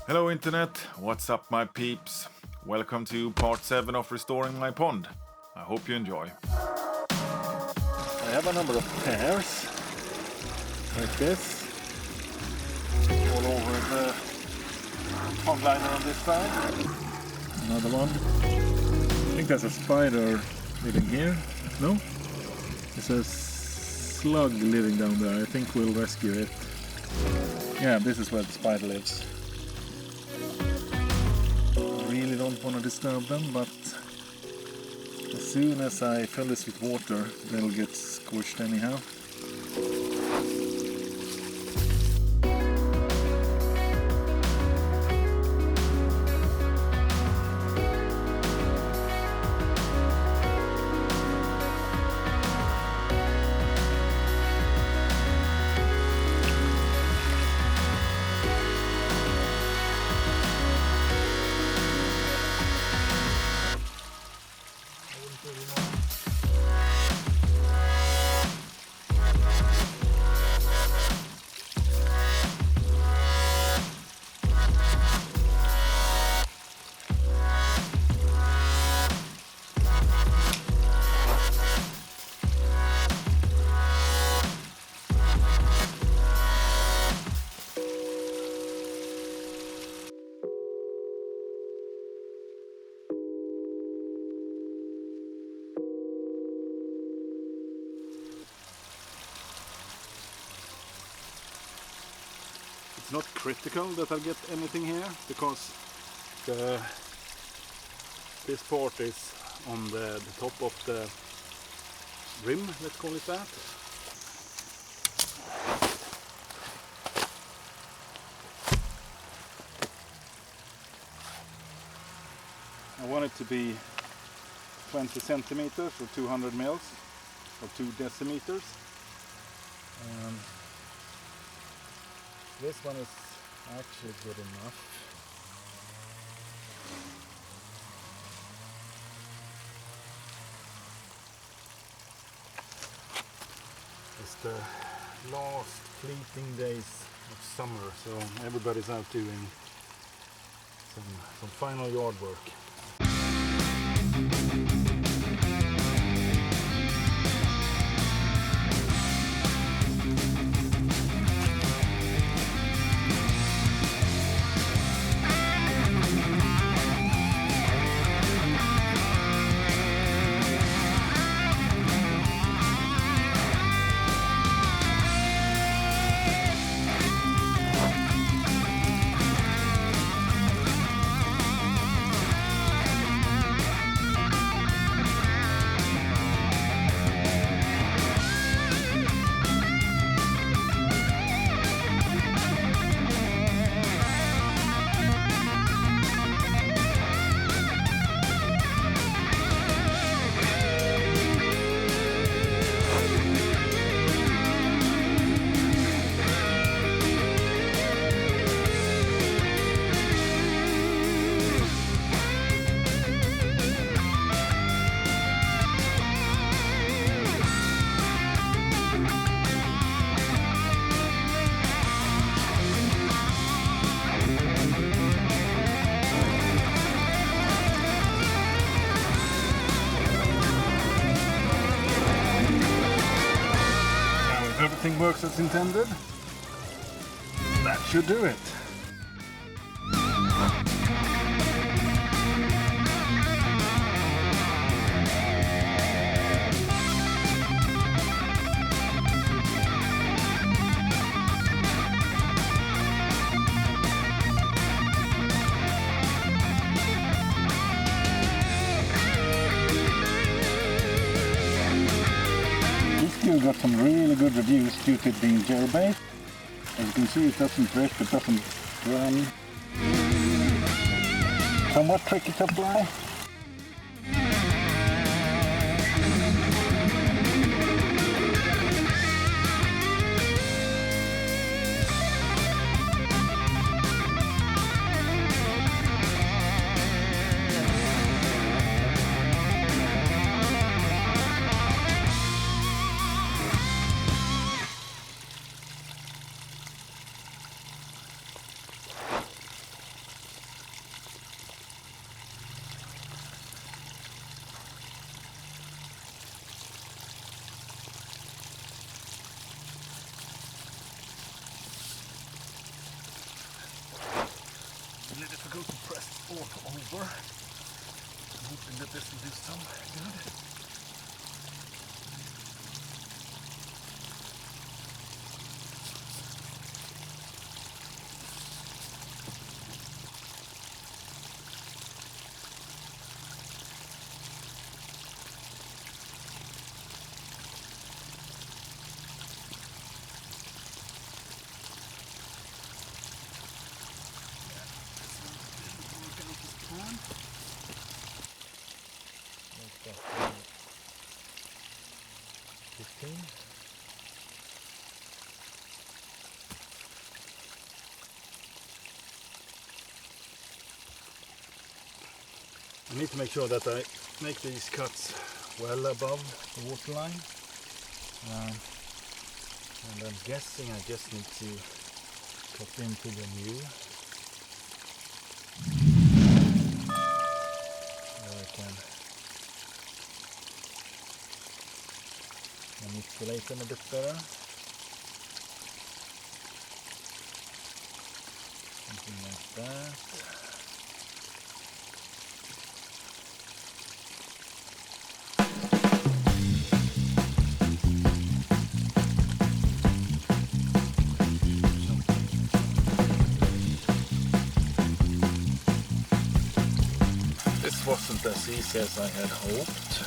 Hello Internet, what's up my peeps? Welcome to part 7 of restoring my pond. I hope you enjoy. I have a number of pairs, like this, all over the pond liner on this side. Another one. I think there's a spider living here. No? There's a slug living down there. I think we'll rescue it. Yeah, this is where the spider lives. Really don't want to disturb them, but as soon as I fill this with water, they'll get squished anyhow. It's not critical that I get anything here because this part is on the top of the rim, let's call it that. I want it to be 20 centimeters or 200 mils or 2 decimeters. This one is actually good enough. It's the last fleeting days of summer, so everybody's out doing some final yard work. Everything works as intended. That should do it. This got some really good reviews due to it being gel-based. As you can see, it doesn't drip, it doesn't run. Somewhat tricky to apply. really difficult to press all over. I'm hoping that this will do some good. Make that 15. I need to make sure that I make these cuts well above the waterline. And I'm guessing I just need to cut into the new. So I can manipulate them a bit better. Something like that. This wasn't as easy as I had hoped.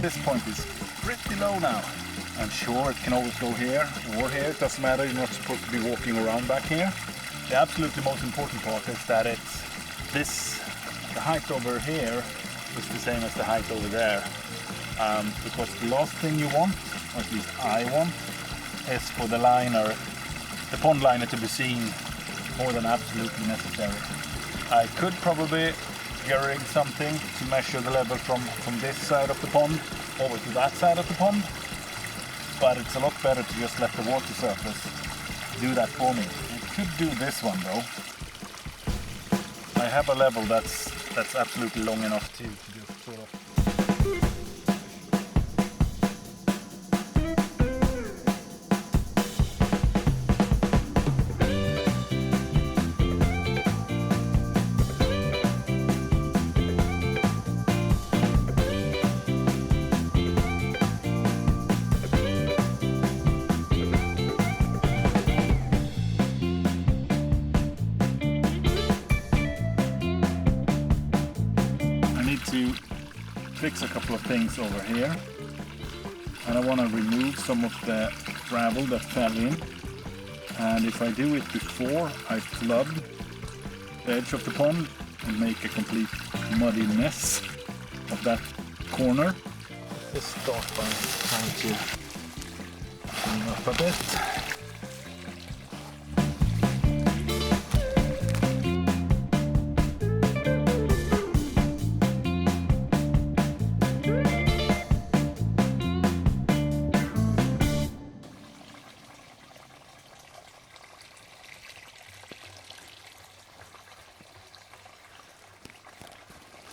This point is pretty low now. I'm sure it can always go here or here, it doesn't matter, you're not supposed to be walking around back here. The absolutely most important part is that the height over here is the same as the height over there. Because the last thing you want, or at least I want, is for the liner, the pond liner to be seen more than absolutely necessary. I could probably rig something to measure the level from this side of the pond over to that side of the pond, but it's a lot better to just let the water surface do that for me. I could do this one though. I have a level that's absolutely long enough to just sort of. To fix a couple of things over here, and I want to remove some of the gravel that fell in, and if I do it before I flood the edge of the pond and make a complete muddy mess of that corner, let's start by trying to clean up a bit.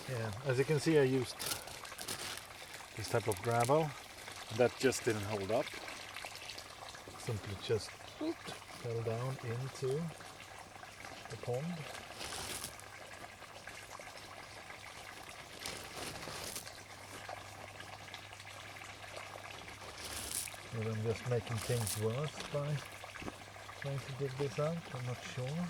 Yeah, as you can see, I used this type of gravel that just didn't hold up. Simply just fell down into the pond. And I'm just making things worse by trying to dig this out, I'm not sure.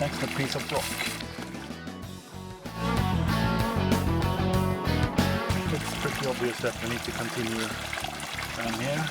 Next, a piece of rock. It's pretty obvious that we need to continue down here.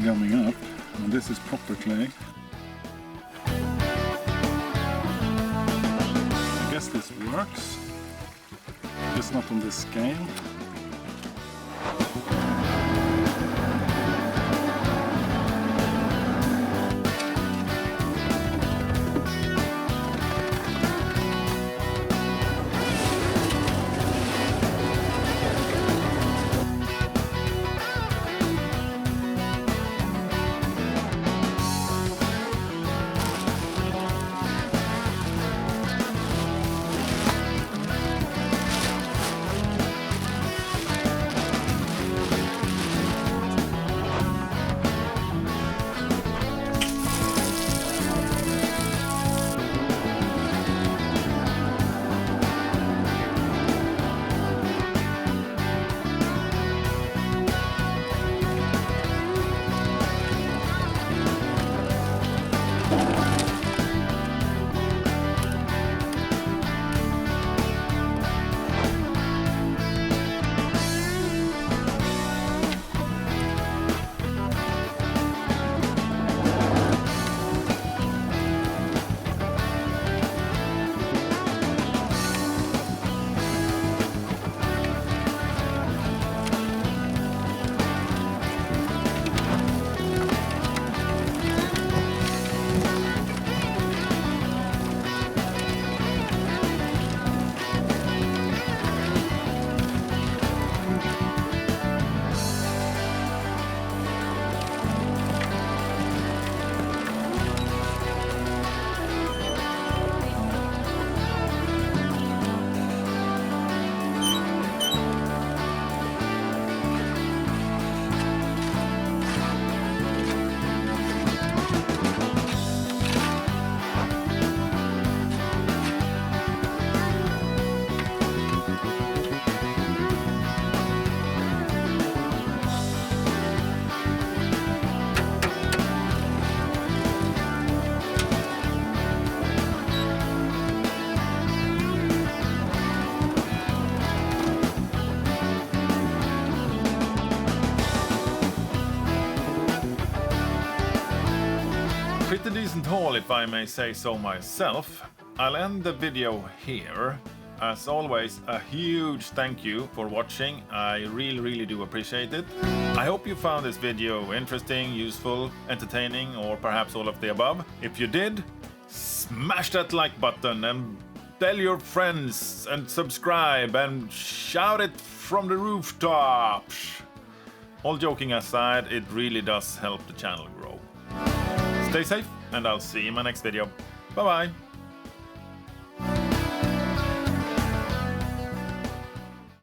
gumming up, and this is proper clay. I guess this works, just not on this scale. Pretty decent haul, if I may say so myself. I'll end the video here. As always, a huge thank you for watching. I really do appreciate it. I hope you found this video interesting, useful, entertaining, or perhaps all of the above. If you did, smash that like button and tell your friends and subscribe and shout it from the rooftops. All joking aside, it really does help the channel grow. Stay safe, and I'll see you in my next video. Bye bye!